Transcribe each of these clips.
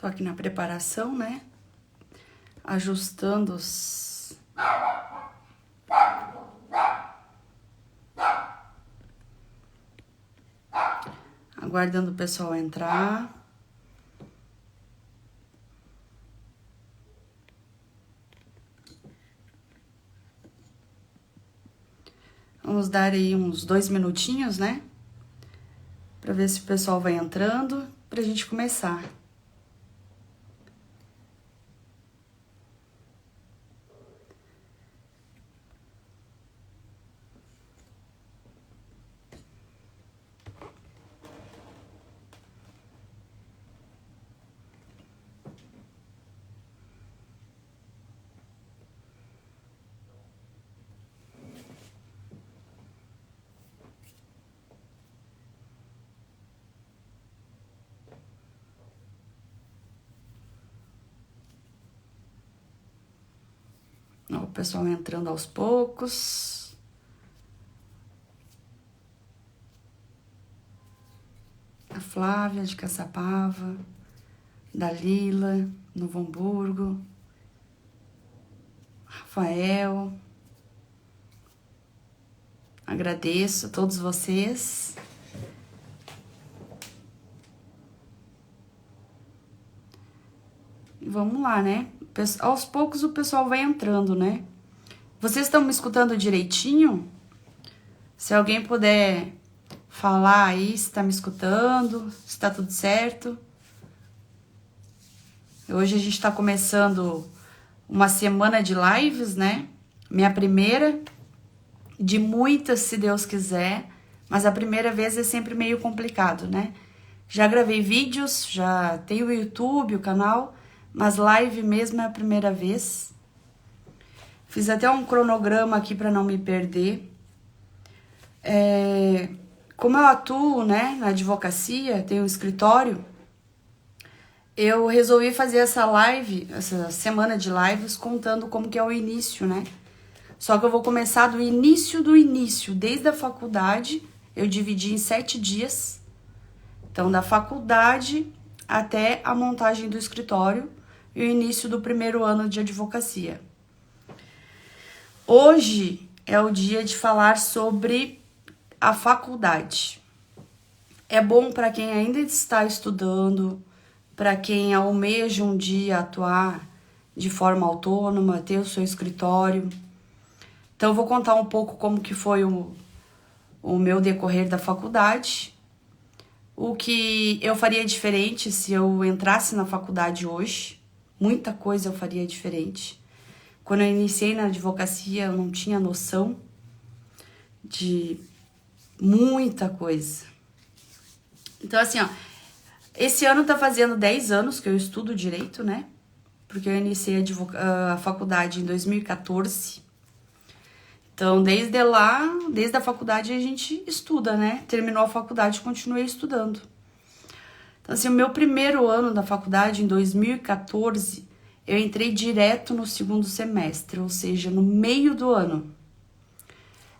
Tô aqui na preparação, né? Ajustando os... Aguardando o pessoal entrar. Vamos dar aí uns 2 minutinhos, né? Pra ver se o pessoal vai entrando, pra gente começar. Ó, o pessoal entrando aos poucos. A Flávia de Caçapava, Dalila, Novo Hamburgo, Rafael. Agradeço a todos vocês. E vamos lá, né? Aos poucos o pessoal vai entrando, né? Vocês estão me escutando direitinho? Se alguém puder falar aí se tá me escutando, se tá tudo certo. Hoje a gente tá começando uma semana de lives, né? Minha primeira, de muitas, se Deus quiser, mas a primeira vez é sempre meio complicado, né? Já gravei vídeos, já tenho o YouTube, o canal, mas live mesmo é a primeira vez. Fiz até um cronograma aqui para não me perder. Como eu atuo, né, na advocacia, tenho um escritório, eu resolvi fazer essa live, essa semana de lives, contando como que é o início, né? Só que eu vou começar do início, desde a faculdade, eu dividi em 7 dias. Então, da faculdade até a montagem do escritório e o início do primeiro ano de advocacia. Hoje é o dia de falar sobre a faculdade. É bom para quem ainda está estudando, para quem almeja um dia atuar de forma autônoma, ter o seu escritório. Então, eu vou contar um pouco como que foi o meu decorrer da faculdade, o que eu faria diferente se eu entrasse na faculdade hoje. Muita coisa eu faria diferente. Quando eu iniciei na advocacia, eu não tinha noção de muita coisa. Então, assim, ó, esse ano tá fazendo 10 anos que eu estudo direito, né? Porque eu iniciei a faculdade em 2014. Então, desde lá, desde a faculdade, a gente estuda, né? Terminou a faculdade, continuei estudando. Então, assim, o meu primeiro ano da faculdade, em 2014, eu entrei direto no segundo semestre, ou seja, no meio do ano.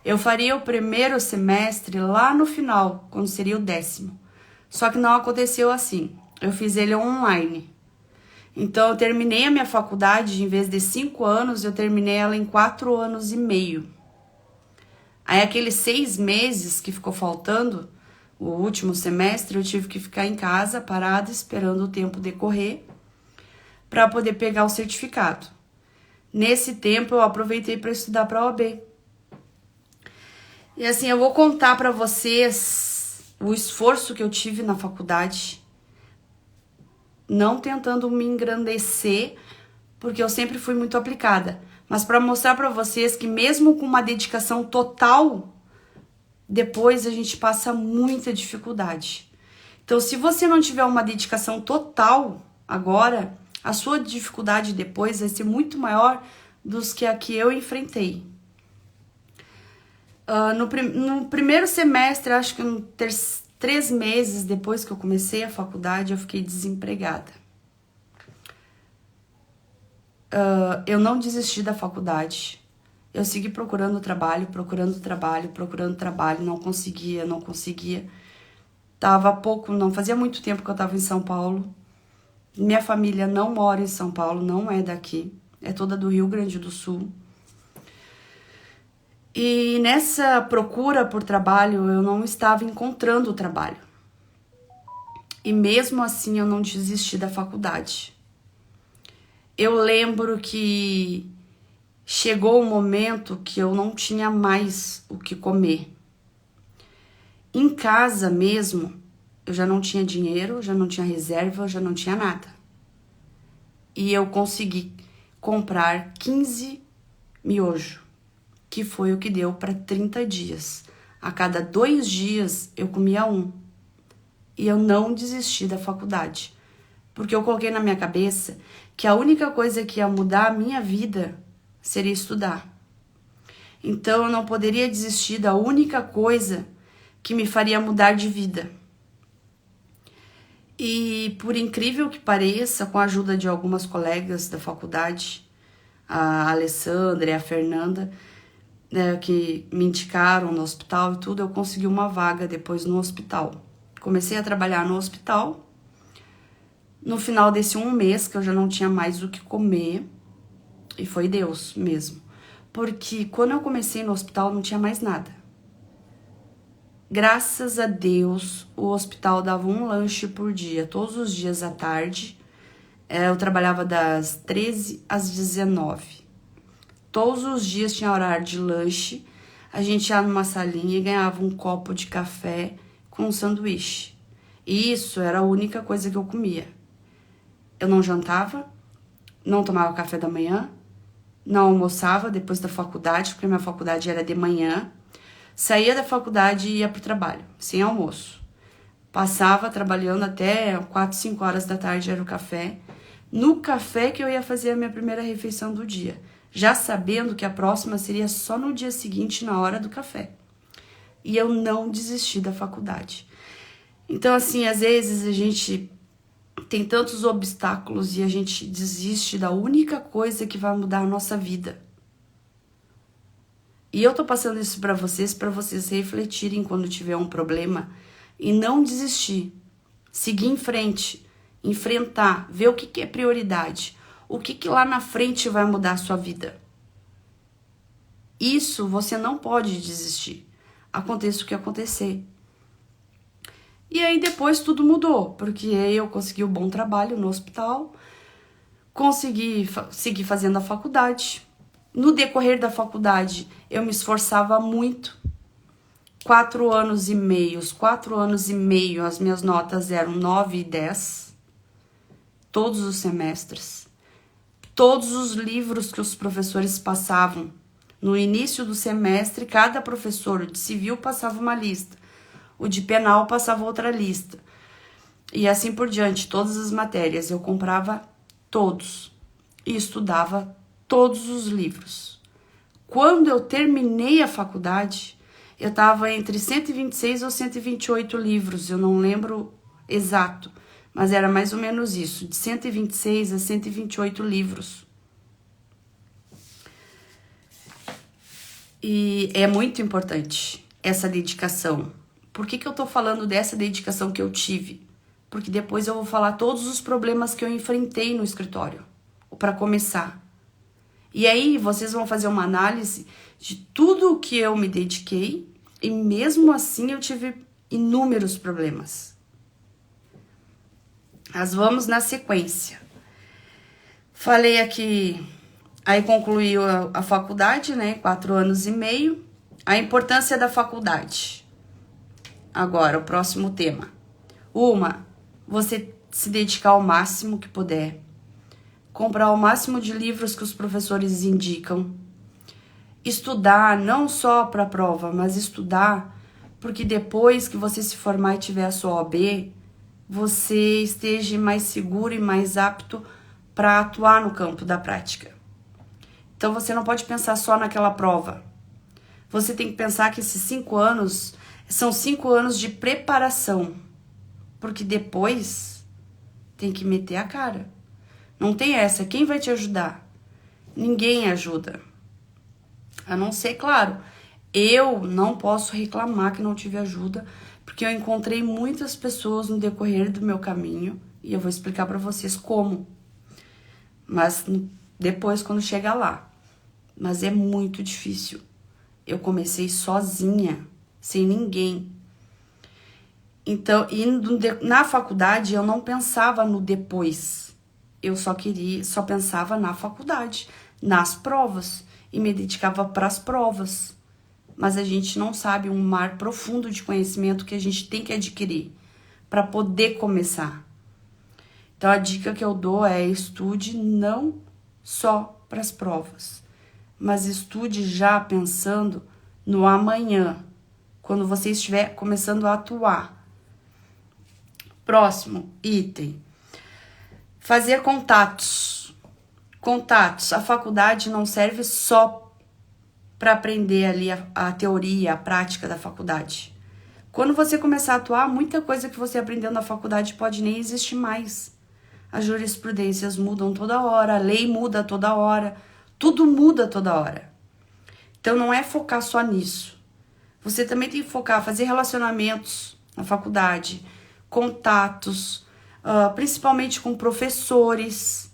Eu faria o primeiro semestre lá no final, quando seria o 10º. Só que não aconteceu assim. Eu fiz ele online. Então, eu terminei a minha faculdade, em vez de 5 anos, eu terminei ela em 4 anos e meio. Aí, aqueles 6 meses que ficou faltando, o último semestre, eu tive que ficar em casa, parada, esperando o tempo decorrer, para poder pegar o certificado. Nesse tempo, eu aproveitei para estudar para a OAB. E assim, eu vou contar para vocês o esforço que eu tive na faculdade, não tentando me engrandecer, porque eu sempre fui muito aplicada, mas para mostrar para vocês que mesmo com uma dedicação total, depois a gente passa muita dificuldade. Então, se você não tiver uma dedicação total agora, a sua dificuldade depois vai ser muito maior dos que a que eu enfrentei. No primeiro semestre, acho que 3 meses depois que eu comecei a faculdade, eu fiquei desempregada. Eu não desisti da faculdade. Eu segui procurando trabalho, não conseguia. Não fazia muito tempo que eu estava em São Paulo. Minha família não mora em São Paulo, não é daqui, é toda do Rio Grande do Sul. E nessa procura por trabalho, eu não estava encontrando trabalho. E mesmo assim, eu não desisti da faculdade. Eu lembro que chegou um momento que eu não tinha mais o que comer. Em casa mesmo, eu já não tinha dinheiro, já não tinha reserva, já não tinha nada. E eu consegui comprar 15 miojo, que foi o que deu para 30 dias. A cada 2 dias eu comia um. E eu não desisti da faculdade. Porque eu coloquei na minha cabeça que a única coisa que ia mudar a minha vida seria estudar. Então eu não poderia desistir da única coisa que me faria mudar de vida. E por incrível que pareça, com a ajuda de algumas colegas da faculdade, a Alessandra e a Fernanda, né, que me indicaram no hospital e tudo, eu consegui uma vaga depois no hospital. Comecei a trabalhar no hospital. No final desse 1 mês, que eu já não tinha mais o que comer, e foi Deus mesmo. Porque quando eu comecei no hospital, não tinha mais nada. Graças a Deus, o hospital dava um lanche por dia, todos os dias à tarde. Eu trabalhava das 13 às 19. Todos os dias tinha horário de lanche. A gente ia numa salinha e ganhava um copo de café com um sanduíche. E isso era a única coisa que eu comia. Eu não jantava, não tomava café da manhã, não almoçava depois da faculdade, porque minha faculdade era de manhã. Saía da faculdade e ia pro trabalho, sem almoço. Passava trabalhando até 4, 5 horas da tarde, era o café. No café que eu ia fazer a minha primeira refeição do dia, já sabendo que a próxima seria só no dia seguinte, na hora do café. E eu não desisti da faculdade. Então, assim, às vezes a gente tem tantos obstáculos e a gente desiste da única coisa que vai mudar a nossa vida. E eu tô passando isso para vocês refletirem quando tiver um problema e não desistir. Seguir em frente, enfrentar, ver o que é prioridade, o que lá na frente vai mudar a sua vida. Isso você não pode desistir, aconteça o que acontecer. E aí depois tudo mudou, porque eu consegui um bom trabalho no hospital, consegui seguir fazendo a faculdade. No decorrer da faculdade, eu me esforçava muito. 4 anos e meio, as minhas notas eram 9 e 10, todos os semestres. Todos os livros que os professores passavam, no início do semestre, cada professor, o de civil passava uma lista, o de penal passava outra lista. E assim por diante, todas as matérias, eu comprava todos e estudava todos os livros. Quando eu terminei a faculdade, eu estava entre 126 ou 128 livros, eu não lembro exato, mas era mais ou menos isso, de 126 a 128 livros. E é muito importante essa dedicação. Por que eu tô falando dessa dedicação que eu tive? Porque depois eu vou falar todos os problemas que eu enfrentei no escritório, para começar. E aí vocês vão fazer uma análise de tudo o que eu me dediquei e mesmo assim eu tive inúmeros problemas. Mas vamos na sequência. Falei aqui, aí concluí a faculdade, né? 4 anos e meio. A importância da faculdade. Agora, o próximo tema. Você se dedicar ao máximo que puder. comprar o máximo de livros que os professores indicam, estudar não só para a prova, mas estudar porque depois que você se formar e tiver a sua OAB, você esteja mais seguro e mais apto para atuar no campo da prática. Então você não pode pensar só naquela prova. Você tem que pensar que esses 5 anos são 5 anos de preparação, porque depois tem que meter a cara. Não tem essa. Quem vai te ajudar? Ninguém ajuda. A não ser, claro, eu não posso reclamar que não tive ajuda, porque eu encontrei muitas pessoas no decorrer do meu caminho e eu vou explicar para vocês como. Mas depois, quando chegar lá. Mas é muito difícil. Eu comecei sozinha, sem ninguém. Então, na faculdade, eu não pensava no depois. Eu só pensava na faculdade, nas provas, e me dedicava para as provas. Mas a gente não sabe um mar profundo de conhecimento que a gente tem que adquirir para poder começar. Então, a dica que eu dou é estude não só para as provas, mas estude já pensando no amanhã, quando você estiver começando a atuar. Próximo item. Fazer contatos. Contatos. A faculdade não serve só para aprender ali a teoria, a prática da faculdade. Quando você começar a atuar, muita coisa que você aprendeu na faculdade pode nem existir mais. As jurisprudências mudam toda hora, a lei muda toda hora, tudo muda toda hora. Então não é focar só nisso. Você também tem que focar, fazer relacionamentos na faculdade, contatos, principalmente com professores.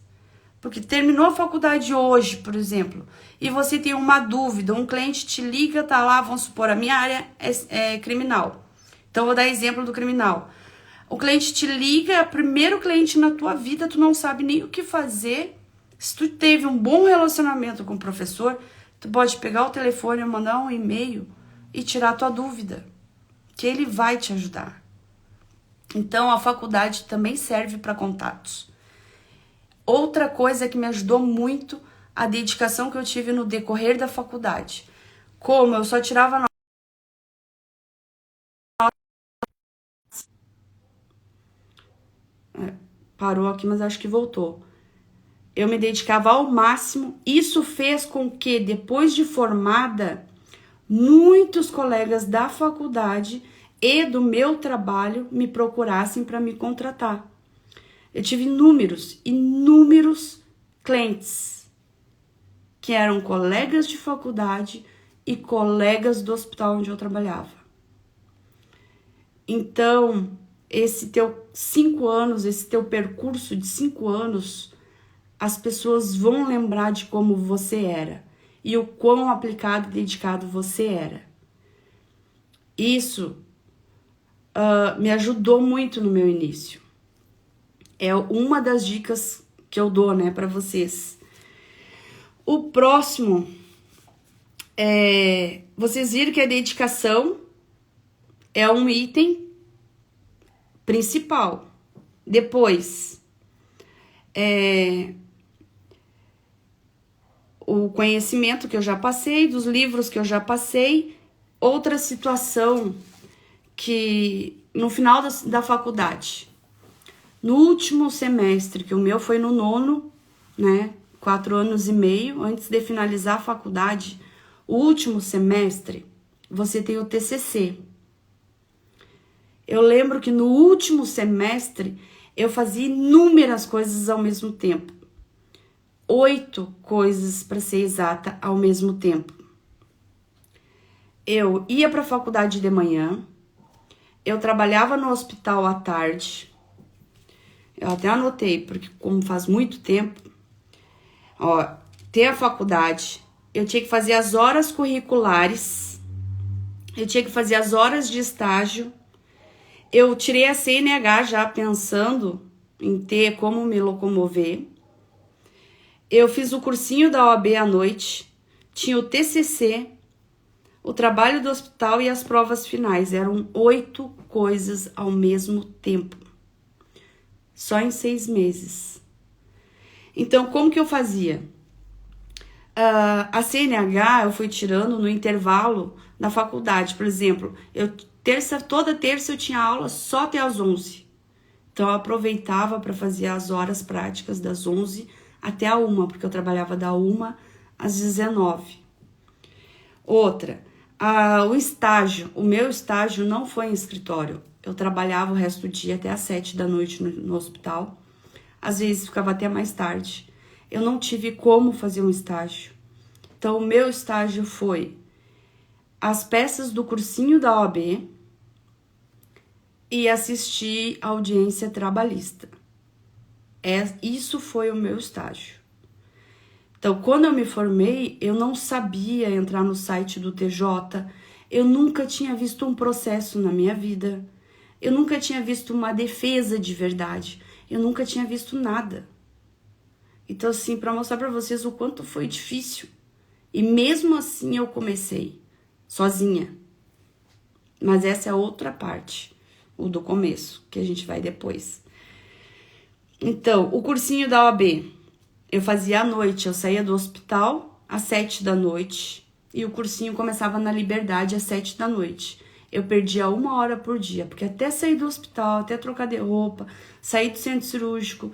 Porque terminou a faculdade hoje, por exemplo, e você tem uma dúvida, um cliente te liga, tá lá, vamos supor, a minha área é criminal. Então, vou dar exemplo do criminal. O cliente te liga, é o primeiro cliente na tua vida, tu não sabe nem o que fazer. Se tu teve um bom relacionamento com o professor, tu pode pegar o telefone, mandar um e-mail e tirar a tua dúvida, que ele vai te ajudar. Então, a faculdade também serve para contatos. Outra coisa que me ajudou muito, a dedicação que eu tive no decorrer da faculdade. Como eu só tirava nota. Parou aqui, mas acho que voltou. Eu me dedicava ao máximo. Isso fez com que, depois de formada, muitos colegas da faculdade e do meu trabalho me procurassem para me contratar. Eu tive inúmeros clientes que eram colegas de faculdade e colegas do hospital onde eu trabalhava. Então, esse teu 5 anos, esse teu percurso de 5 anos, as pessoas vão lembrar de como você era e o quão aplicado e dedicado você era. Isso me ajudou muito no meu início. É uma das dicas que eu dou, né, para vocês. O próximo é vocês viram que a dedicação é um item principal. Depois, o conhecimento que eu já passei, dos livros que eu já passei. Outra situação que no final da faculdade, no último semestre, que o meu foi no 9º, né, 4 anos e meio, antes de finalizar a faculdade, o último semestre, você tem o TCC. Eu lembro que no último semestre, eu fazia inúmeras coisas ao mesmo tempo. 8 coisas, para ser exata, ao mesmo tempo. Eu ia para a faculdade de manhã, eu trabalhava no hospital à tarde. Eu até anotei, porque como faz muito tempo, ter a faculdade, eu tinha que fazer as horas curriculares, eu tinha que fazer as horas de estágio, eu tirei a CNH já pensando em ter como me locomover, eu fiz o cursinho da OAB à noite, tinha o TCC, o trabalho do hospital e as provas finais, eram 8 coisas ao mesmo tempo. Só em 6 meses. Então, como que eu fazia? A CNH eu fui tirando no intervalo na faculdade. Por exemplo, toda terça eu tinha aula só até às 11. Então, eu aproveitava para fazer as horas práticas das 11 até a 1, porque eu trabalhava da 1 às 19. Outra, o meu estágio não foi em escritório. Eu trabalhava o resto do dia até às 7 da noite no hospital. Às vezes ficava até mais tarde. Eu não tive como fazer um estágio. Então, o meu estágio foi as peças do cursinho da OAB e assistir a audiência trabalhista. Isso foi o meu estágio. Então, quando eu me formei, eu não sabia entrar no site do TJ, eu nunca tinha visto um processo na minha vida, eu nunca tinha visto uma defesa de verdade, eu nunca tinha visto nada. Então, assim, para mostrar para vocês o quanto foi difícil. E mesmo assim eu comecei, sozinha. Mas essa é outra parte, o do começo, que a gente vai depois. Então, o cursinho da OAB, eu fazia à noite, eu saía do hospital às 7 da noite e o cursinho começava na Liberdade às 7 da noite. Eu perdia 1 hora por dia, porque até sair do hospital, até trocar de roupa, sair do centro cirúrgico,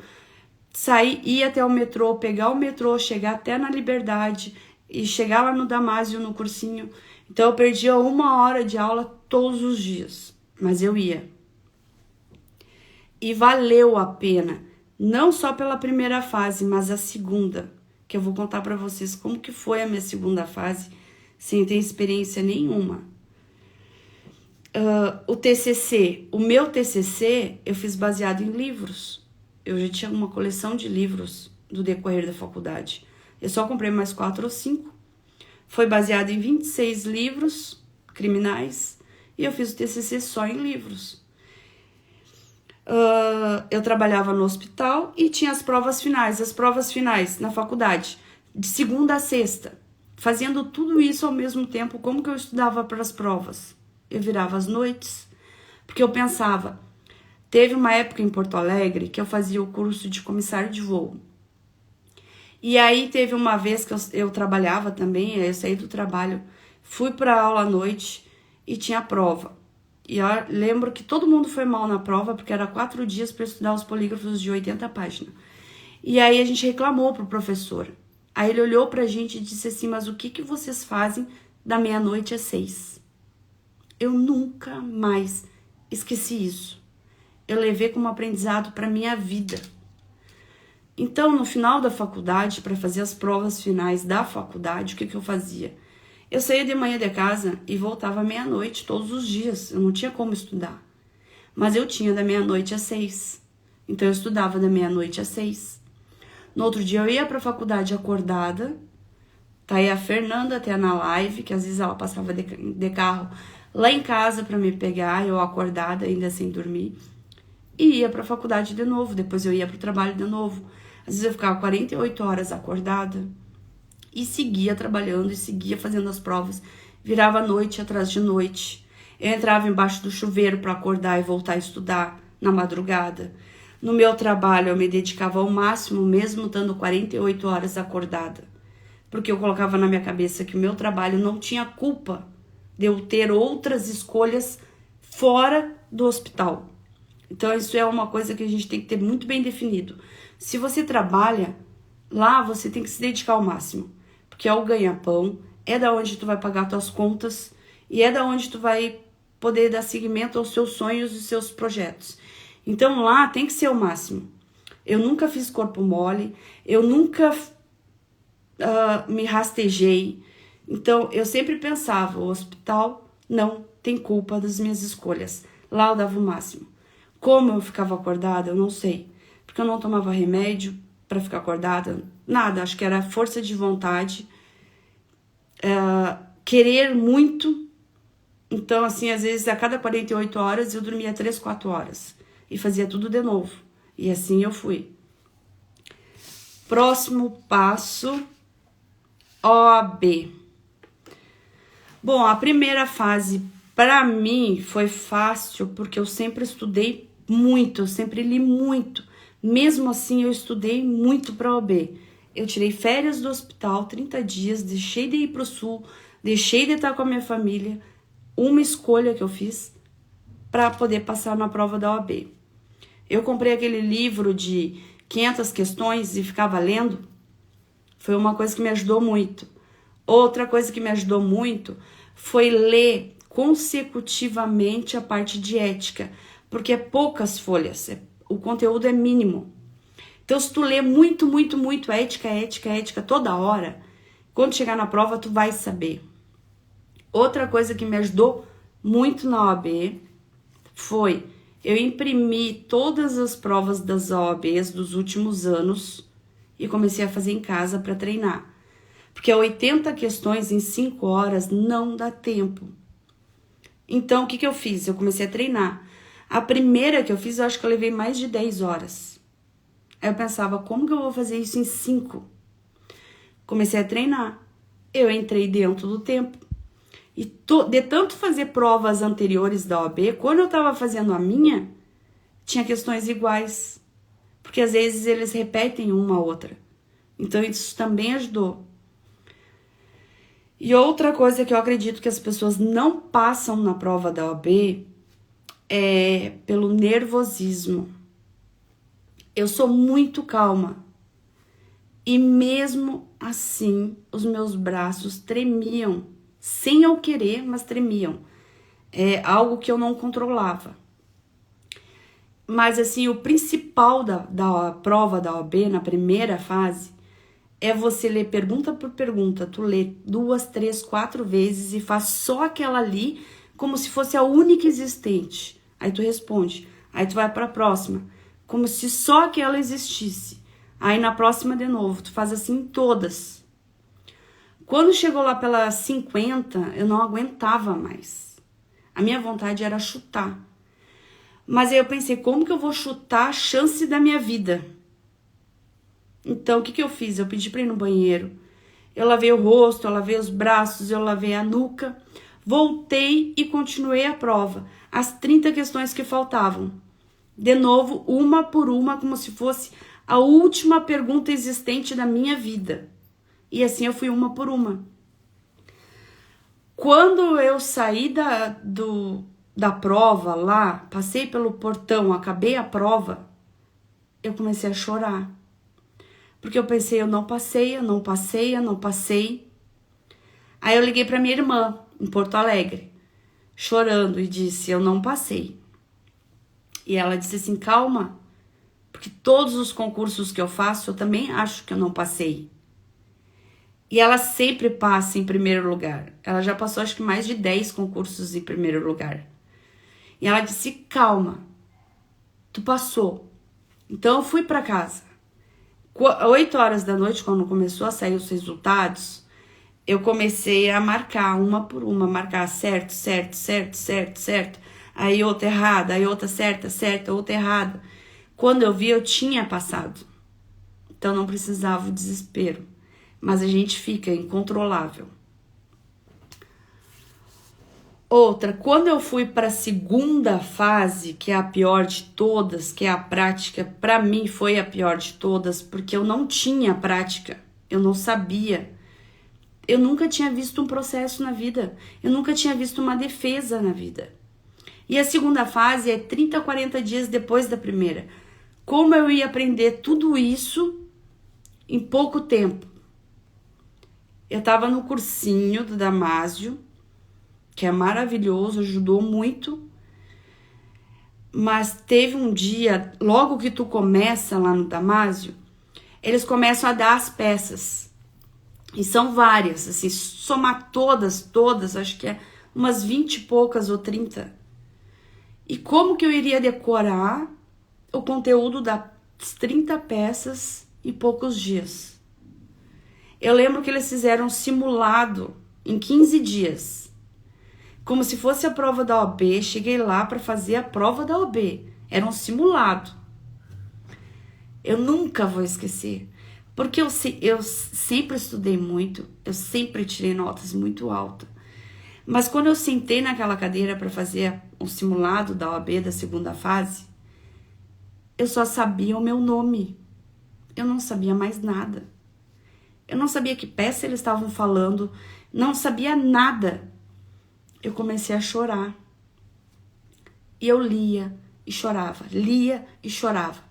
ir até o metrô, pegar o metrô, chegar até na Liberdade e chegar lá no Damásio, no cursinho. Então, eu perdia 1 hora de aula todos os dias, mas eu ia. E valeu a pena, não só pela primeira fase, mas a segunda, que eu vou contar para vocês como que foi a minha segunda fase, sem ter experiência nenhuma. O meu TCC, eu fiz baseado em livros. Eu já tinha uma coleção de livros do decorrer da faculdade. Eu só comprei mais 4 ou 5. Foi baseado em 26 livros criminais e eu fiz o TCC só em livros. Eu trabalhava no hospital e tinha as provas finais na faculdade, de segunda a sexta. Fazendo tudo isso ao mesmo tempo, como que eu estudava para as provas? Eu virava as noites, porque eu pensava... Teve uma época em Porto Alegre que eu fazia o curso de comissário de voo. E aí teve uma vez que eu trabalhava também, eu saí do trabalho, fui para aula à noite e tinha prova. E eu lembro que todo mundo foi mal na prova, porque era 4 dias para estudar os polígrafos de 80 páginas. E aí a gente reclamou pro professor. Aí ele olhou pra gente e disse assim, mas o que vocês fazem da meia-noite às 6? Eu nunca mais esqueci isso. Eu levei como aprendizado para minha vida. Então, no final da faculdade, para fazer as provas finais da faculdade, o que eu fazia? Eu saía de manhã de casa e voltava meia-noite todos os dias. Eu não tinha como estudar. Mas eu tinha da meia-noite às 6. Então, eu estudava da meia-noite às 6. No outro dia, eu ia para a faculdade acordada. Tá aí a Fernanda até na live, que às vezes ela passava de carro lá em casa para me pegar, eu acordada, ainda sem dormir. E ia para a faculdade de novo, depois eu ia para o trabalho de novo. Às vezes eu ficava 48 horas acordada e seguia trabalhando e seguia fazendo as provas. Virava noite atrás de noite. Eu entrava embaixo do chuveiro para acordar e voltar a estudar na madrugada. No meu trabalho eu me dedicava ao máximo, mesmo estando 48 horas acordada. Porque eu colocava na minha cabeça que o meu trabalho não tinha culpa de eu ter outras escolhas fora do hospital. Então, isso é uma coisa que a gente tem que ter muito bem definido. Se você trabalha lá, você tem que se dedicar ao máximo. Porque é o ganha-pão, é da onde tu vai pagar tuas contas e é da onde tu vai poder dar seguimento aos seus sonhos e seus projetos. Então, lá tem que ser o máximo. Eu nunca fiz corpo mole, eu nunca me rastejei. Então, eu sempre pensava, o hospital não tem culpa das minhas escolhas. Lá eu dava o máximo. Como eu ficava acordada, eu não sei. Porque eu não tomava remédio para ficar acordada, nada. Acho que era força de vontade, querer muito. Então, assim, às vezes, a cada 48 horas, eu dormia 3, 4 horas. E fazia tudo de novo. E assim eu fui. Próximo passo, OAB. Bom, a primeira fase, para mim, foi fácil, porque eu sempre estudei muito, eu sempre li muito, Mesmo assim, eu estudei muito para a OAB. Eu tirei férias do hospital, 30 dias, deixei de ir para o sul, deixei de estar com a minha família. Uma escolha que eu fiz para poder passar na prova da OAB. Eu comprei aquele livro de 500 questões e ficava lendo. Foi uma coisa que me ajudou muito. Outra coisa que me ajudou muito foi ler consecutivamente a parte de ética, porque é poucas folhas, o conteúdo é mínimo. Então, se tu lê muito, muito, muito ética toda hora, quando chegar na prova, tu vai saber. Outra coisa que me ajudou muito na OAB foi eu imprimi todas as provas das OABs dos últimos anos e comecei a fazer em casa para treinar. Porque 80 questões em 5 horas não dá tempo. Então, o que eu fiz? Eu comecei a treinar. A primeira que eu fiz, eu acho que eu levei mais de 10 horas. Aí eu pensava, como que eu vou fazer isso em 5? Comecei a treinar. Eu entrei dentro do tempo. E de tanto fazer provas anteriores da OAB, quando eu estava fazendo a minha, tinha questões iguais. Porque às vezes eles repetem uma a outra. Então isso também ajudou. E outra coisa que eu acredito que as pessoas não passam na prova da OAB é pelo nervosismo. Eu sou muito calma. E mesmo assim, os meus braços tremiam. Sem eu querer, mas tremiam. É algo que eu não controlava. Mas assim, o principal da prova da OAB, na primeira fase, é você ler pergunta por pergunta. Tu lê 2, 3, 4 vezes e faz só aquela ali, como se fosse a única existente. Aí tu responde. Aí tu vai para a próxima, como se só aquela existisse. Aí na próxima de novo, tu faz assim todas. Quando chegou lá pelas 50, eu não aguentava mais. A minha vontade era chutar. Mas aí eu pensei, como que eu vou chutar a chance da minha vida? Então, o que eu fiz? Eu pedi para ir no banheiro. Eu lavei o rosto, eu lavei os braços, eu lavei a nuca. Voltei e continuei a prova. As 30 questões que faltavam. De novo, uma por uma, como se fosse a última pergunta existente da minha vida. E assim eu fui uma por uma. Quando eu saí da prova lá, passei pelo portão, acabei a prova, eu comecei a chorar. Porque eu pensei, eu não passei. Aí eu liguei para minha irmã, em Porto Alegre, chorando, e disse, eu não passei. E ela disse assim, calma, porque todos os concursos que eu faço, eu também acho que eu não passei. E ela sempre passa em primeiro lugar. Ela já passou acho que mais de 10 concursos em primeiro lugar. E ela disse, calma, tu passou. Então eu fui para casa. 8 horas da noite, quando começou a sair os resultados, eu comecei a marcar uma por uma, marcar certo. Aí outra errada, aí outra certa, outra errada. Quando eu vi, eu tinha passado. Então não precisava o desespero. Mas a gente fica incontrolável. Outra, quando eu fui para a segunda fase, que é a pior de todas, que é a prática, para mim foi a pior de todas, porque eu não tinha prática, eu não sabia. Eu nunca tinha visto um processo na vida, eu nunca tinha visto uma defesa na vida. E a segunda fase é 30, 40 dias depois da primeira. Como eu ia aprender tudo isso em pouco tempo? Eu estava no cursinho do Damásio, que é maravilhoso, ajudou muito. Mas teve um dia, logo que tu começa lá no Damásio, eles começam a dar as peças. E são várias, assim, somar todas, acho que é umas 20 e poucas ou 30. E como que eu iria decorar o conteúdo das 30 peças em poucos dias? Eu lembro que eles fizeram um simulado em 15 dias. Como se fosse a prova da OAB. Cheguei lá para fazer a prova da OAB. Era um simulado. Eu nunca vou esquecer. Porque eu sempre estudei muito. Eu sempre tirei notas muito altas. Mas quando eu sentei naquela cadeira para fazer um simulado da OAB da segunda fase, eu só sabia o meu nome. Eu não sabia mais nada. Eu não sabia que peça eles estavam falando, não sabia nada. Eu comecei a chorar. E eu lia e chorava, lia e chorava.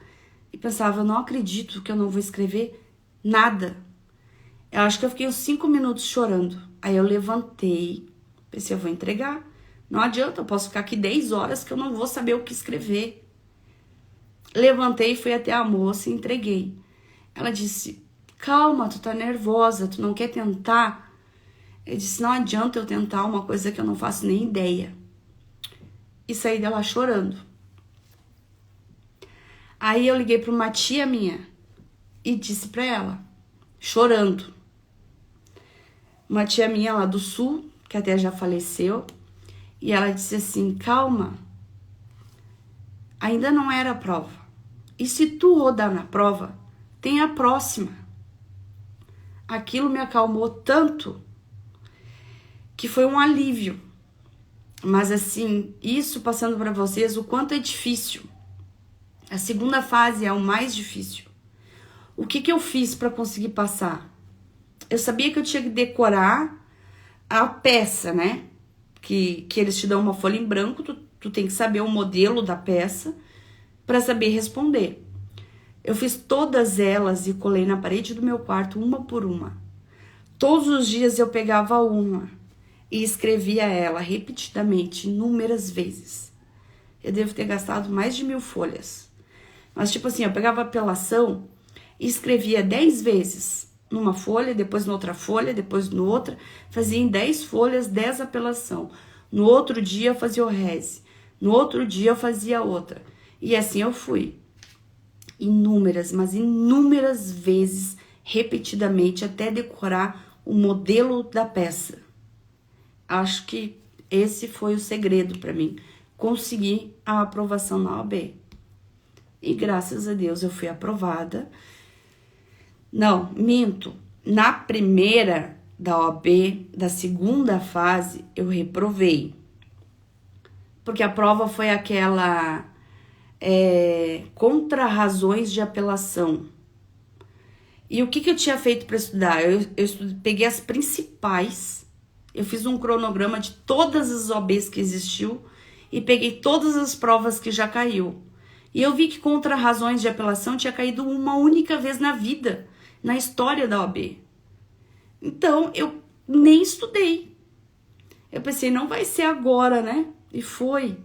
E pensava, eu não acredito que eu não vou escrever nada. Eu acho que eu fiquei uns 5 minutos chorando. Aí eu levantei, pensei, eu vou entregar. Não adianta, eu posso ficar aqui 10 horas que eu não vou saber o que escrever. Levantei, fui até a moça e entreguei. Ela disse, calma, tu tá nervosa, tu não quer tentar? Eu disse, não adianta eu tentar uma coisa que eu não faço nem ideia. E saí dela chorando. Aí eu liguei para uma tia minha e disse para ela, chorando. Uma tia minha lá do sul, que até já faleceu, e ela disse assim, calma, ainda não era a prova. E se tu rodar na prova, tem a próxima. Aquilo me acalmou tanto que foi um alívio. Mas assim, isso passando para vocês, o quanto é difícil. A segunda fase é o mais difícil. O que eu fiz para conseguir passar? Eu sabia que eu tinha que decorar a peça, né? Que eles te dão uma folha em branco, tu tem que saber o modelo da peça para saber responder. Eu fiz todas elas e colei na parede do meu quarto, uma por uma. Todos os dias eu pegava uma e escrevia ela repetidamente, inúmeras vezes. Eu devo ter gastado mais de 1000 folhas. Mas tipo assim, eu pegava a apelação e escrevia 10 vezes numa folha, depois noutra folha, depois noutra. Fazia em 10 folhas, 10 apelação. No outro dia eu fazia o reze. No outro dia eu fazia outra. E assim eu fui. Inúmeras, mas inúmeras vezes, repetidamente, até decorar o modelo da peça. Acho que esse foi o segredo para mim. Conseguir a aprovação na OAB. E graças a Deus eu fui aprovada. Não, minto. Na primeira da OAB, da segunda fase, eu reprovei. Porque a prova foi aquela contra-razões de apelação. E o que eu tinha feito para estudar? Eu peguei as principais, eu fiz um cronograma de todas as OABs que existiu e peguei todas as provas que já caiu. E eu vi que contra-razões de apelação tinha caído uma única vez na vida, na história da OAB. Então, eu nem estudei. Eu pensei, não vai ser agora, né? E foi.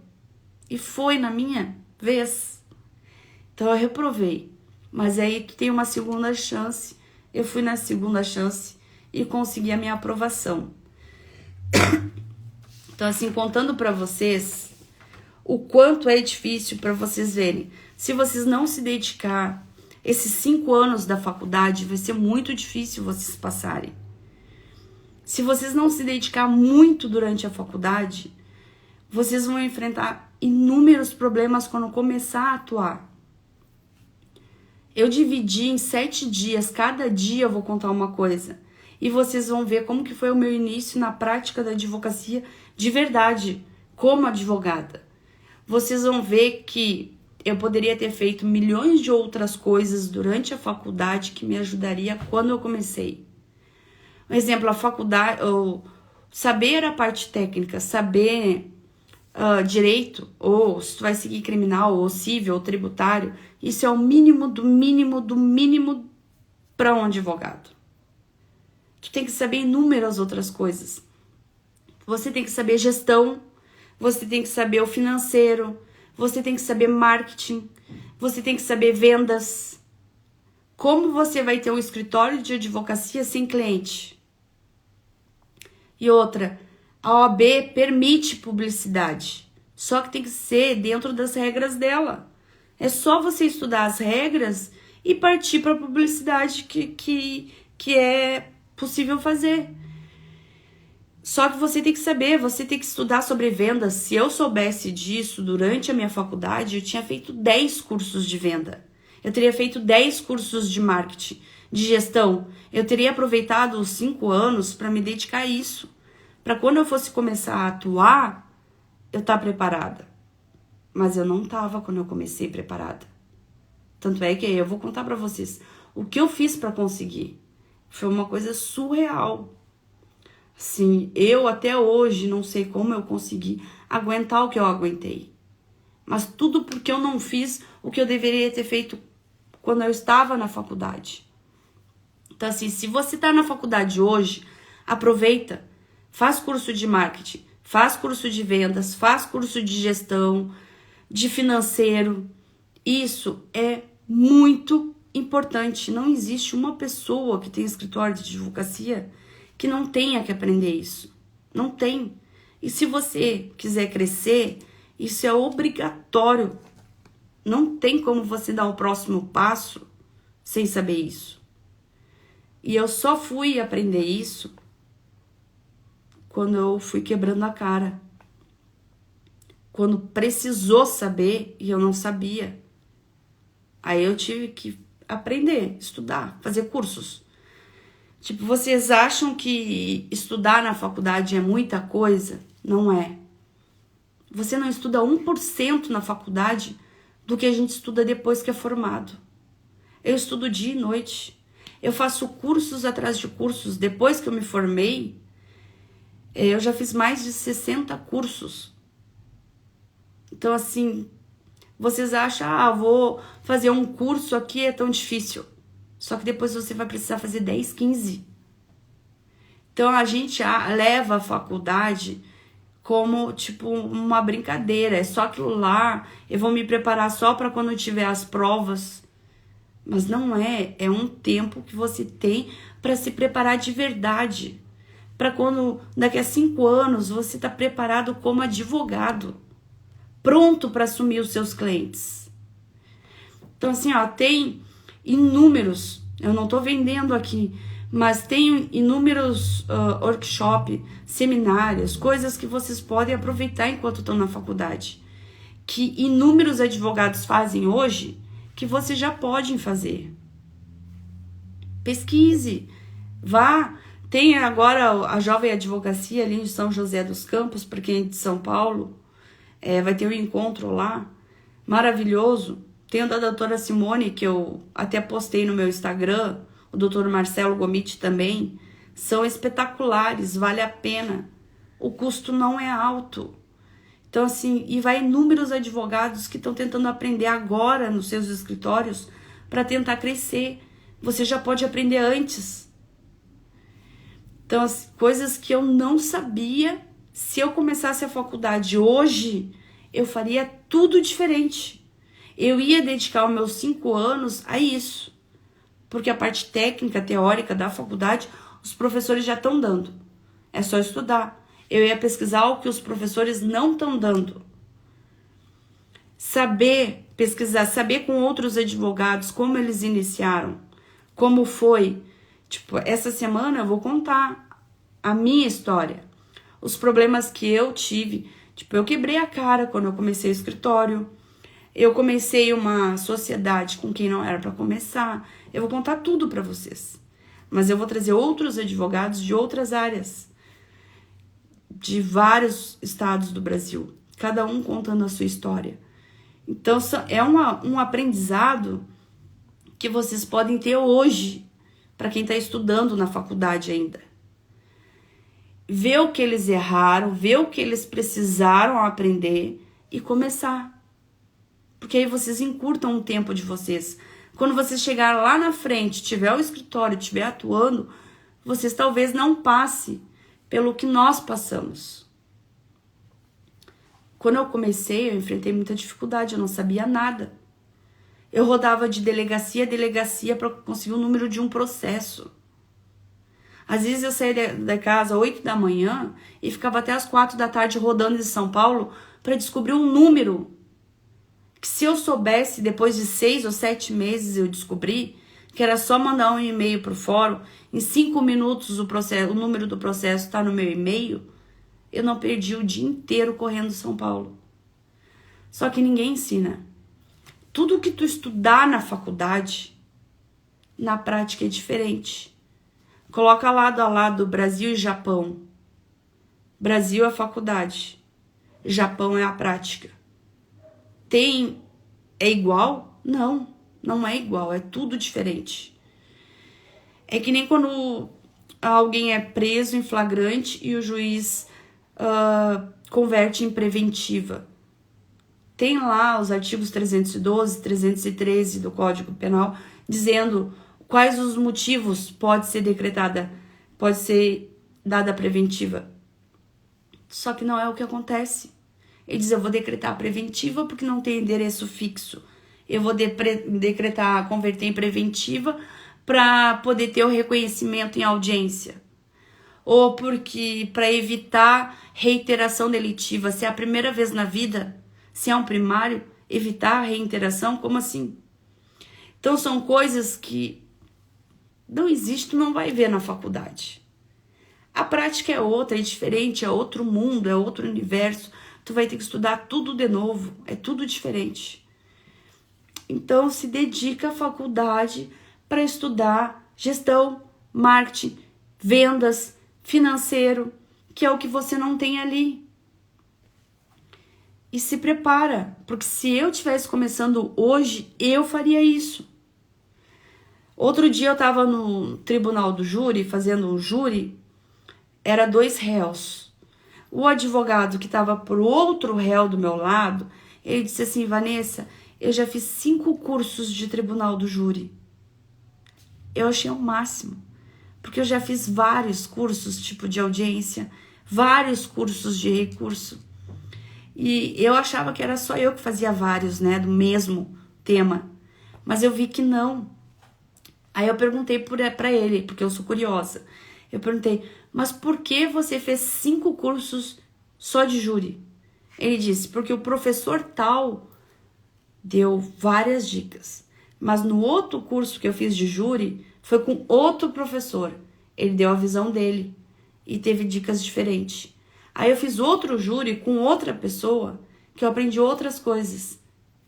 E foi na minha vez. Então, eu reprovei. Mas aí, tu tem uma segunda chance. Eu fui na segunda chance e consegui a minha aprovação. Então, assim, contando pra vocês o quanto é difícil para vocês verem. Se vocês não se dedicar, esses 5 anos da faculdade vai ser muito difícil vocês passarem. Se vocês não se dedicar muito durante a faculdade, vocês vão enfrentar inúmeros problemas quando começar a atuar. Eu dividi em 7 dias, cada dia eu vou contar uma coisa. E vocês vão ver como que foi o meu início na prática da advocacia de verdade, como advogada. Vocês vão ver que eu poderia ter feito milhões de outras coisas durante a faculdade que me ajudaria quando eu comecei. Um exemplo, a faculdade, saber a parte técnica, saber direito, ou se tu vai seguir criminal, ou civil, ou tributário, isso é o mínimo do mínimo do mínimo para um advogado. Tu tem que saber inúmeras outras coisas. Você tem que saber gestão, você tem que saber o financeiro, você tem que saber marketing, você tem que saber vendas. Como você vai ter um escritório de advocacia sem cliente? E outra, a OAB permite publicidade, só que tem que ser dentro das regras dela. É só você estudar as regras e partir para a publicidade que é possível fazer. Só que você tem que saber, você tem que estudar sobre vendas. Se eu soubesse disso durante a minha faculdade, eu tinha feito 10 cursos de venda. Eu teria feito 10 cursos de marketing, de gestão. Eu teria aproveitado os 5 anos para me dedicar a isso. Para quando eu fosse começar a atuar, eu estar preparada. Mas eu não estava quando eu comecei preparada. Tanto é que eu vou contar pra vocês o que eu fiz pra conseguir. Foi uma coisa surreal. Assim, eu até hoje não sei como eu consegui aguentar o que eu aguentei. Mas tudo porque eu não fiz o que eu deveria ter feito quando eu estava na faculdade. Então, assim, se você tá na faculdade hoje, aproveita, faz curso de marketing, faz curso de vendas, faz curso de gestão, de financeiro. Isso é muito importante. Não existe uma pessoa que tem escritório de advocacia que não tenha que aprender isso. Não tem. E se você quiser crescer, isso é obrigatório. Não tem como você dar o próximo passo sem saber isso. E eu só fui aprender isso quando eu fui quebrando a cara. Quando precisou saber e eu não sabia. Aí eu tive que aprender, estudar, fazer cursos. Tipo, vocês acham que estudar na faculdade é muita coisa? Não é. Você não estuda 1% na faculdade do que a gente estuda depois que é formado. Eu estudo dia e noite. Eu faço cursos atrás de cursos. Depois que eu me formei, eu já fiz mais de 60 cursos. Então, assim, vocês acham, vou fazer um curso aqui, é tão difícil. Só que depois você vai precisar fazer 10, 15. Então, a gente leva a faculdade como, tipo, uma brincadeira. É só aquilo lá, eu vou me preparar só para quando eu tiver as provas. Mas não é. É um tempo que você tem para se preparar de verdade. Para quando, daqui a 5 anos, você tá preparado como advogado. Pronto para assumir os seus clientes. Então, assim, tem inúmeros, eu não tô vendendo aqui, mas tem inúmeros workshops, seminários, coisas que vocês podem aproveitar enquanto estão na faculdade, que inúmeros advogados fazem hoje, que vocês já podem fazer. Pesquise, vá. Tem agora a Jovem Advocacia ali em São José dos Campos, para quem é de São Paulo, vai ter um encontro lá, maravilhoso. Tem o da doutora Simone, que eu até postei no meu Instagram, o doutor Marcelo Gomiti também. São espetaculares, vale a pena. O custo não é alto. Então, assim, e vai inúmeros advogados que estão tentando aprender agora nos seus escritórios para tentar crescer. Você já pode aprender antes. Então, as coisas que eu não sabia, se eu começasse a faculdade hoje, eu faria tudo diferente. Eu ia dedicar os meus 5 anos a isso. Porque a parte técnica, teórica da faculdade, os professores já estão dando. É só estudar. Eu ia pesquisar o que os professores não estão dando. Saber pesquisar, saber com outros advogados como eles iniciaram, como foi. Tipo, essa semana eu vou contar a minha história. Os problemas que eu tive. Tipo, eu quebrei a cara quando eu comecei o escritório. Eu comecei uma sociedade com quem não era para começar. Eu vou contar tudo para vocês. Mas eu vou trazer outros advogados de outras áreas. De vários estados do Brasil. Cada um contando a sua história. Então, é um aprendizado que vocês podem ter hoje. Para quem está estudando na faculdade ainda. Ver o que eles erraram. Ver o que eles precisaram aprender. E começar. Porque aí vocês encurtam o tempo de vocês. Quando vocês chegar lá na frente, tiver o escritório, tiver atuando, vocês talvez não passem pelo que nós passamos. Quando eu comecei, eu enfrentei muita dificuldade, eu não sabia nada. Eu rodava de delegacia a delegacia para conseguir o número de um processo. Às vezes eu saía da casa às 8 da manhã e ficava até às 4 da tarde rodando de São Paulo para descobrir um número. Que se eu soubesse, depois de 6 ou 7 meses eu descobri que era só mandar um e-mail pro fórum, em 5 minutos o número do processo está no meu e-mail, eu não perdi o dia inteiro correndo São Paulo. Só que ninguém ensina. Tudo que tu estudar na faculdade, na prática é diferente. Coloca lado a lado Brasil e Japão. Brasil é a faculdade, Japão é a prática. É igual? Não Não é igual, é tudo diferente. É que nem quando alguém é preso em flagrante e o juiz converte em preventiva. Tem lá os artigos 312, 313 do Código Penal dizendo quais os motivos pode ser dada a preventiva. Só que não é o que acontece. Ele diz, eu vou decretar a preventiva porque não tem endereço fixo. Eu vou decretar, converter em preventiva para poder ter o reconhecimento em audiência. Ou porque para evitar reiteração delitiva. Se é a primeira vez na vida, se é um primário, evitar a reiteração, como assim? Então são coisas que não existe, tu não vai ver na faculdade. A prática é outra, é diferente, é outro mundo, é outro universo. Tu vai ter que estudar tudo de novo, é tudo diferente. Então se dedica à faculdade para estudar gestão, marketing, vendas, financeiro, que é o que você não tem ali. E se prepara, porque se eu estivesse começando hoje, eu faria isso. Outro dia eu estava no tribunal do júri, fazendo um júri, era 2 réus. O advogado que estava pro outro réu do meu lado, ele disse assim, Vanessa, eu já fiz 5 cursos de tribunal do júri. Eu achei o máximo, porque eu já fiz vários cursos, tipo de audiência, vários cursos de recurso. E eu achava que era só eu que fazia vários, né, do mesmo tema. Mas eu vi que não. Aí eu perguntei pra ele, porque eu sou curiosa. Eu perguntei, mas por que você fez 5 cursos só de júri? Ele disse, porque o professor tal deu várias dicas. Mas no outro curso que eu fiz de júri, foi com outro professor. Ele deu a visão dele e teve dicas diferentes. Aí eu fiz outro júri com outra pessoa, que eu aprendi outras coisas.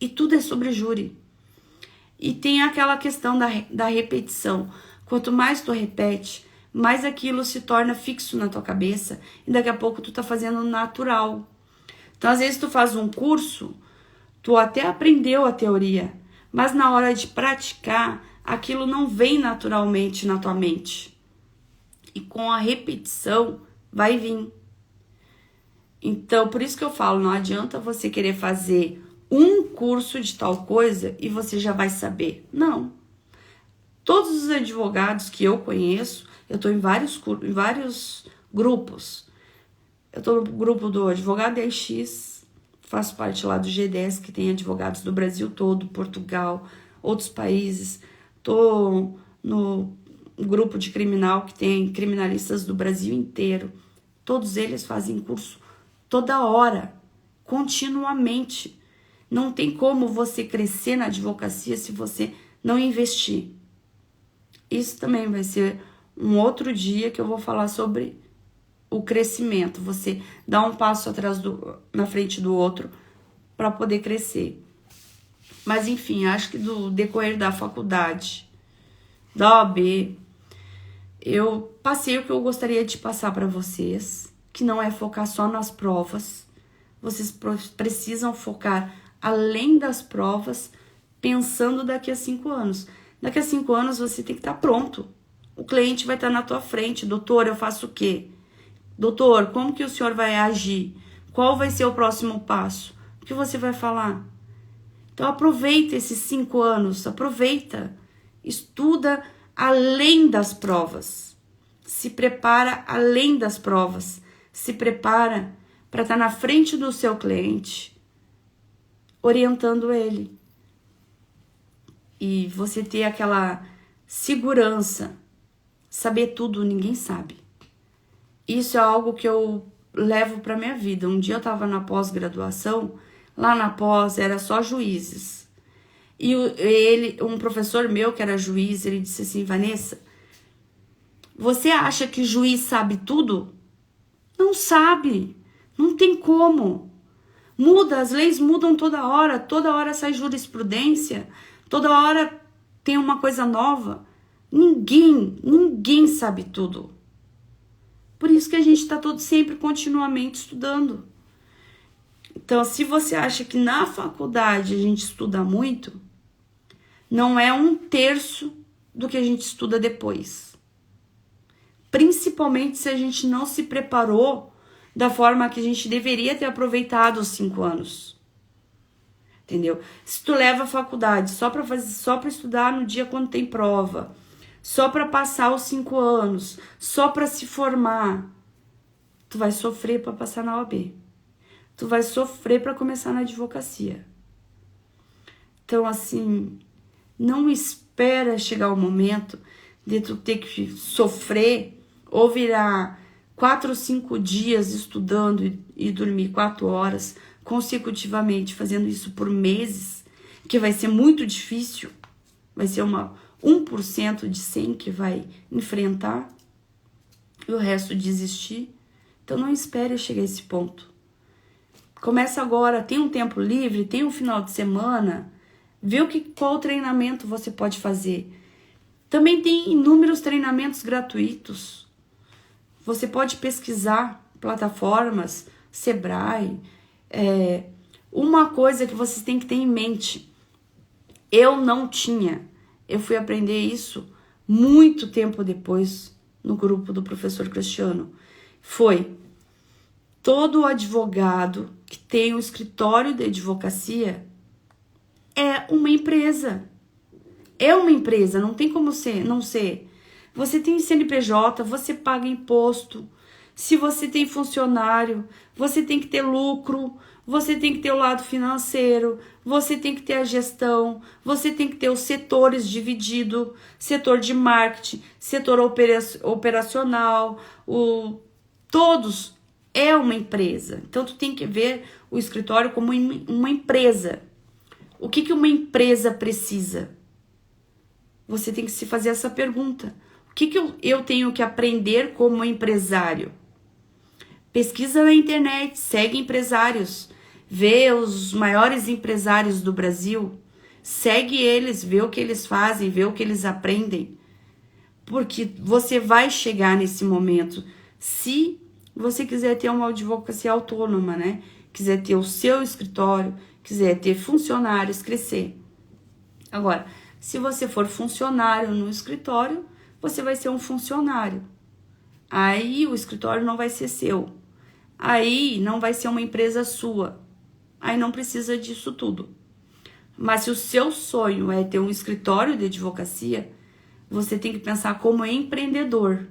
E tudo é sobre júri. E tem aquela questão da repetição. Quanto mais tu repete, mais aquilo se torna fixo na tua cabeça. E daqui a pouco tu tá fazendo natural. Então, às vezes tu faz um curso, tu até aprendeu a teoria, mas na hora de praticar, aquilo não vem naturalmente na tua mente. E com a repetição, vai vir. Então, por isso que eu falo, não adianta você querer fazer um curso de tal coisa e você já vai saber. Não. Todos os advogados que eu conheço, eu estou em vários grupos. Eu estou no grupo do Advogado X, faço parte lá do G10, que tem advogados do Brasil todo, Portugal, outros países. Estou no grupo de criminal, que tem criminalistas do Brasil inteiro. Todos eles fazem curso toda hora, continuamente. Não tem como você crescer na advocacia se você não investir. Isso também vai ser um outro dia que eu vou falar sobre o crescimento. Você dá um passo na frente do outro para poder crescer. Mas enfim, acho que do decorrer da faculdade, da OAB, eu passei o que eu gostaria de passar para vocês, que não é focar só nas provas. Vocês precisam focar além das provas, pensando daqui a 5 anos. Daqui a 5 anos você tem que estar pronto. O cliente vai estar na tua frente. Doutor, eu faço o quê? Doutor, como que o senhor vai agir? Qual vai ser o próximo passo? O que você vai falar? Então aproveita esses 5 anos, aproveita. Estuda além das provas. Se prepara além das provas. Se prepara para estar na frente do seu cliente, orientando ele. E você ter aquela segurança. Saber tudo, ninguém sabe. Isso é algo que eu levo para minha vida. Um dia eu estava na pós-graduação, lá na pós era só juízes. E um professor meu que era juiz, ele disse assim, Vanessa, você acha que juiz sabe tudo? Não sabe, não tem como. Muda, as leis mudam toda hora sai jurisprudência, toda hora tem uma coisa nova. Ninguém sabe tudo. Por isso que a gente está sempre continuamente estudando. Então, se você acha que na faculdade a gente estuda muito, não é 1/3 do que a gente estuda depois. Principalmente se a gente não se preparou da forma que a gente deveria ter aproveitado os 5 anos. Entendeu? Se tu leva a faculdade só para estudar no dia quando tem prova, só para passar os 5 anos, só para se formar, tu vai sofrer para passar na OAB. Tu vai sofrer para começar na advocacia. Então, assim, não espera chegar o momento de tu ter que sofrer ou virar 4 ou 5 dias estudando e dormir 4 horas consecutivamente, fazendo isso por meses, que vai ser muito difícil, vai ser 1% de 100 que vai enfrentar e o resto desistir. Então não espere chegar a esse ponto. Começa agora, tem um tempo livre, tem um final de semana, vê qual treinamento você pode fazer. Também tem inúmeros treinamentos gratuitos. Você pode pesquisar plataformas, Sebrae. Uma coisa que vocês têm que ter em mente, eu não tinha, eu fui aprender isso muito tempo depois no grupo do professor Cristiano, foi todo advogado que tem um escritório de advocacia é uma empresa. É uma empresa, não tem como não ser. Você tem CNPJ, você paga imposto. Se você tem funcionário, você tem que ter lucro, você tem que ter o lado financeiro, você tem que ter a gestão, você tem que ter os setores divididos, setor de marketing, setor operacional, todos é uma empresa. Então, tu tem que ver o escritório como uma empresa. O que uma empresa precisa? Você tem que se fazer essa pergunta. O que eu tenho que aprender como empresário? Pesquisa na internet, segue empresários, vê os maiores empresários do Brasil, segue eles, vê o que eles fazem, vê o que eles aprendem. Porque você vai chegar nesse momento, se você quiser ter uma advocacia autônoma, né? Quiser ter o seu escritório, quiser ter funcionários, crescer. Agora, se você for funcionário no escritório, você vai ser um funcionário. Aí o escritório não vai ser seu. Aí não vai ser uma empresa sua. Aí não precisa disso tudo. Mas se o seu sonho é ter um escritório de advocacia, você tem que pensar como empreendedor,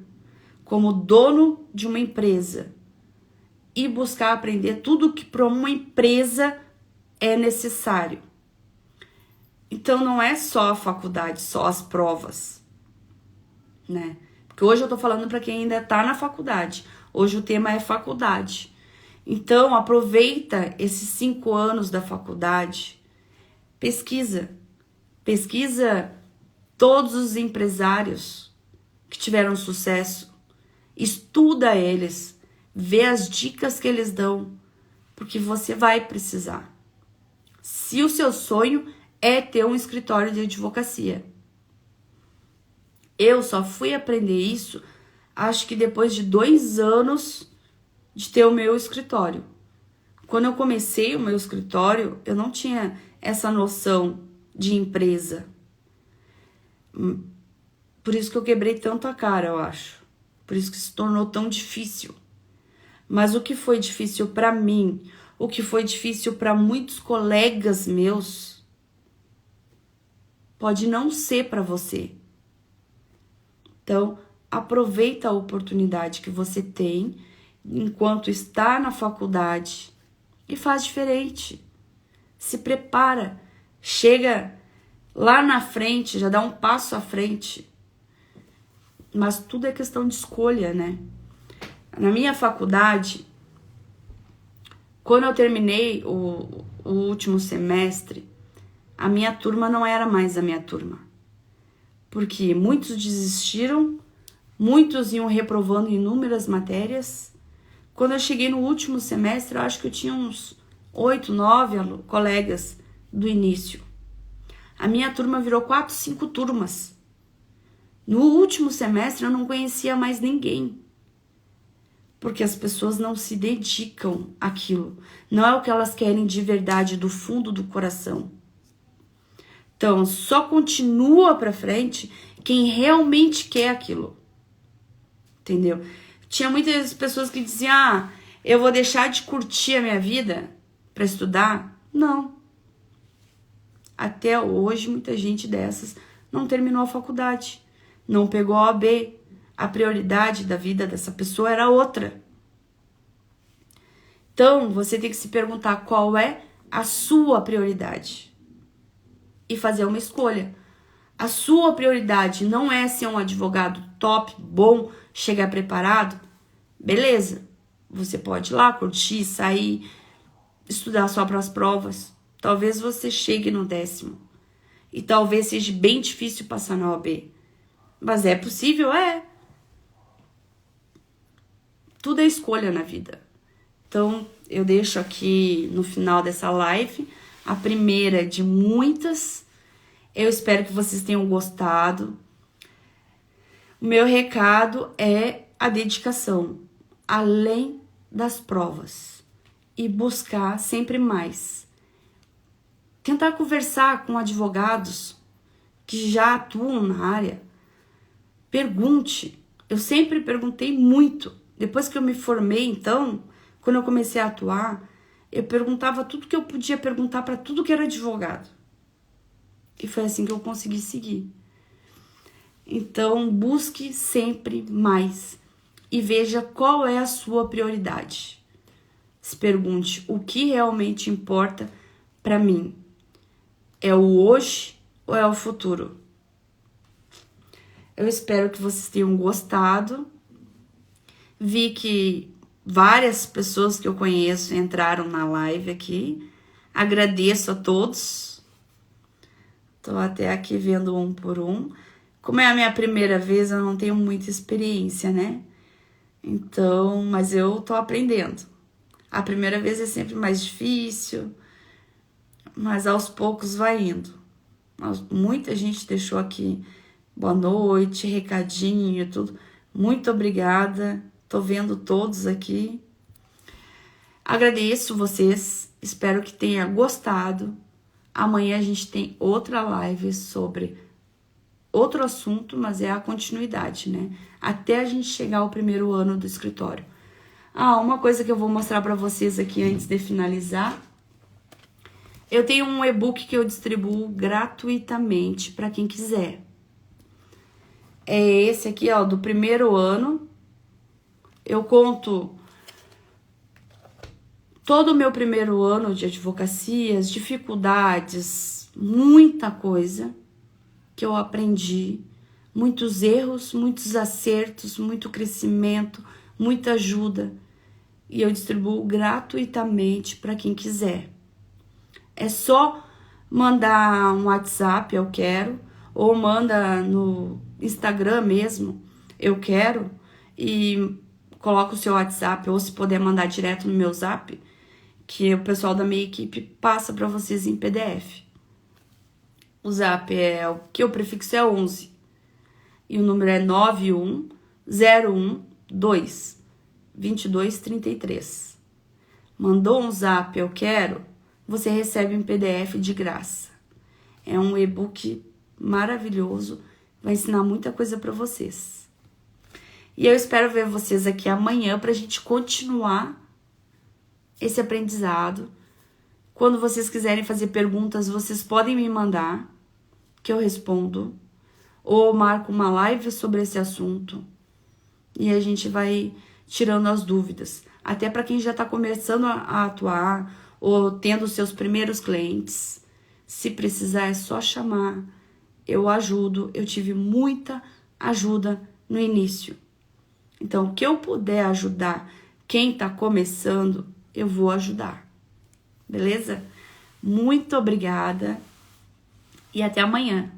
como dono de uma empresa e buscar aprender tudo que para uma empresa é necessário. Então não é só a faculdade, só as provas, né? Porque hoje eu tô falando para quem ainda tá na faculdade. Hoje o tema é faculdade. Então aproveita esses 5 anos da faculdade, pesquisa todos os empresários que tiveram sucesso, estuda eles, vê as dicas que eles dão, porque você vai precisar. Se o seu sonho é ter um escritório de advocacia. Eu só fui aprender isso, acho que depois de 2 anos de ter o meu escritório. Quando eu comecei o meu escritório, eu não tinha essa noção de empresa. Por isso que eu quebrei tanto a cara, eu acho. Por isso que se tornou tão difícil. Mas o que foi difícil para mim, o que foi difícil para muitos colegas meus, pode não ser para você. Então, aproveita a oportunidade que você tem enquanto está na faculdade e faz diferente. Se prepara, chega lá na frente, já dá um passo à frente. Mas tudo é questão de escolha, né? Na minha faculdade, quando eu terminei o último semestre, a minha turma não era mais a minha turma. Porque muitos desistiram, muitos iam reprovando inúmeras matérias. Quando eu cheguei no último semestre, eu acho que eu tinha uns 8, 9 colegas do início. A minha turma virou 4, 5 turmas. No último semestre, eu não conhecia mais ninguém. Porque as pessoas não se dedicam àquilo. Não é o que elas querem de verdade, do fundo do coração. Então, só continua pra frente quem realmente quer aquilo. Entendeu? Tinha muitas pessoas que diziam, eu vou deixar de curtir a minha vida pra estudar. Não. Até hoje, muita gente dessas não terminou a faculdade. Não pegou a OAB. A prioridade da vida dessa pessoa era outra. Então, você tem que se perguntar qual é a sua prioridade. E fazer uma escolha. A sua prioridade não é ser um advogado top, bom, chegar preparado. Beleza. Você pode ir lá, curtir, sair, estudar só para as provas. Talvez você chegue no 10º. E talvez seja bem difícil passar na OAB. Mas é possível? É. Tudo é escolha na vida. Então, eu deixo aqui no final dessa live a primeira de muitas. Eu espero que vocês tenham gostado. O meu recado é a dedicação, além das provas. E buscar sempre mais. Tentar conversar com advogados que já atuam na área. Pergunte. Eu sempre perguntei muito. Depois que eu me formei, então, quando eu comecei a atuar, eu perguntava tudo que eu podia perguntar para tudo que era advogado. E foi assim que eu consegui seguir. Então, busque sempre mais e veja qual é a sua prioridade. Se pergunte o que realmente importa para mim. É o hoje ou é o futuro? Eu espero que vocês tenham gostado. Vi que várias pessoas que eu conheço entraram na live aqui. Agradeço a todos. Tô até aqui vendo um por um. Como é a minha primeira vez, eu não tenho muita experiência, né? Então, mas eu tô aprendendo. A primeira vez é sempre mais difícil, mas aos poucos vai indo. Muita gente deixou aqui boa noite, recadinho e tudo. Muito obrigada. Tô vendo todos aqui. Agradeço vocês. Espero que tenha gostado. Amanhã a gente tem outra live sobre outro assunto, mas é a continuidade, né? Até a gente chegar ao primeiro ano do escritório. Uma coisa que eu vou mostrar para vocês aqui antes de finalizar. Eu tenho um e-book que eu distribuo gratuitamente para quem quiser. É esse aqui, ó, do primeiro ano. Eu conto todo o meu primeiro ano de advocacia, as dificuldades, muita coisa que eu aprendi, muitos erros, muitos acertos, muito crescimento, muita ajuda. E eu distribuo gratuitamente para quem quiser. É só mandar um WhatsApp, eu quero, ou manda no Instagram mesmo, eu quero, e coloca o seu WhatsApp, ou se puder mandar direto no meu Zap, que o pessoal da minha equipe passa para vocês em PDF. O Zap é o que o prefixo é 11 e o número é 910122233. Mandou um Zap, eu quero, você recebe um PDF de graça. É um e-book maravilhoso, vai ensinar muita coisa para vocês. E eu espero ver vocês aqui amanhã para a gente continuar esse aprendizado. Quando vocês quiserem fazer perguntas, vocês podem me mandar, que eu respondo. Ou marco uma live sobre esse assunto. E a gente vai tirando as dúvidas. Até para quem já está começando a atuar, ou tendo seus primeiros clientes. Se precisar, é só chamar. Eu ajudo. Eu tive muita ajuda no início. Então, o que eu puder ajudar quem está começando, eu vou ajudar. Beleza? Muito obrigada e até amanhã.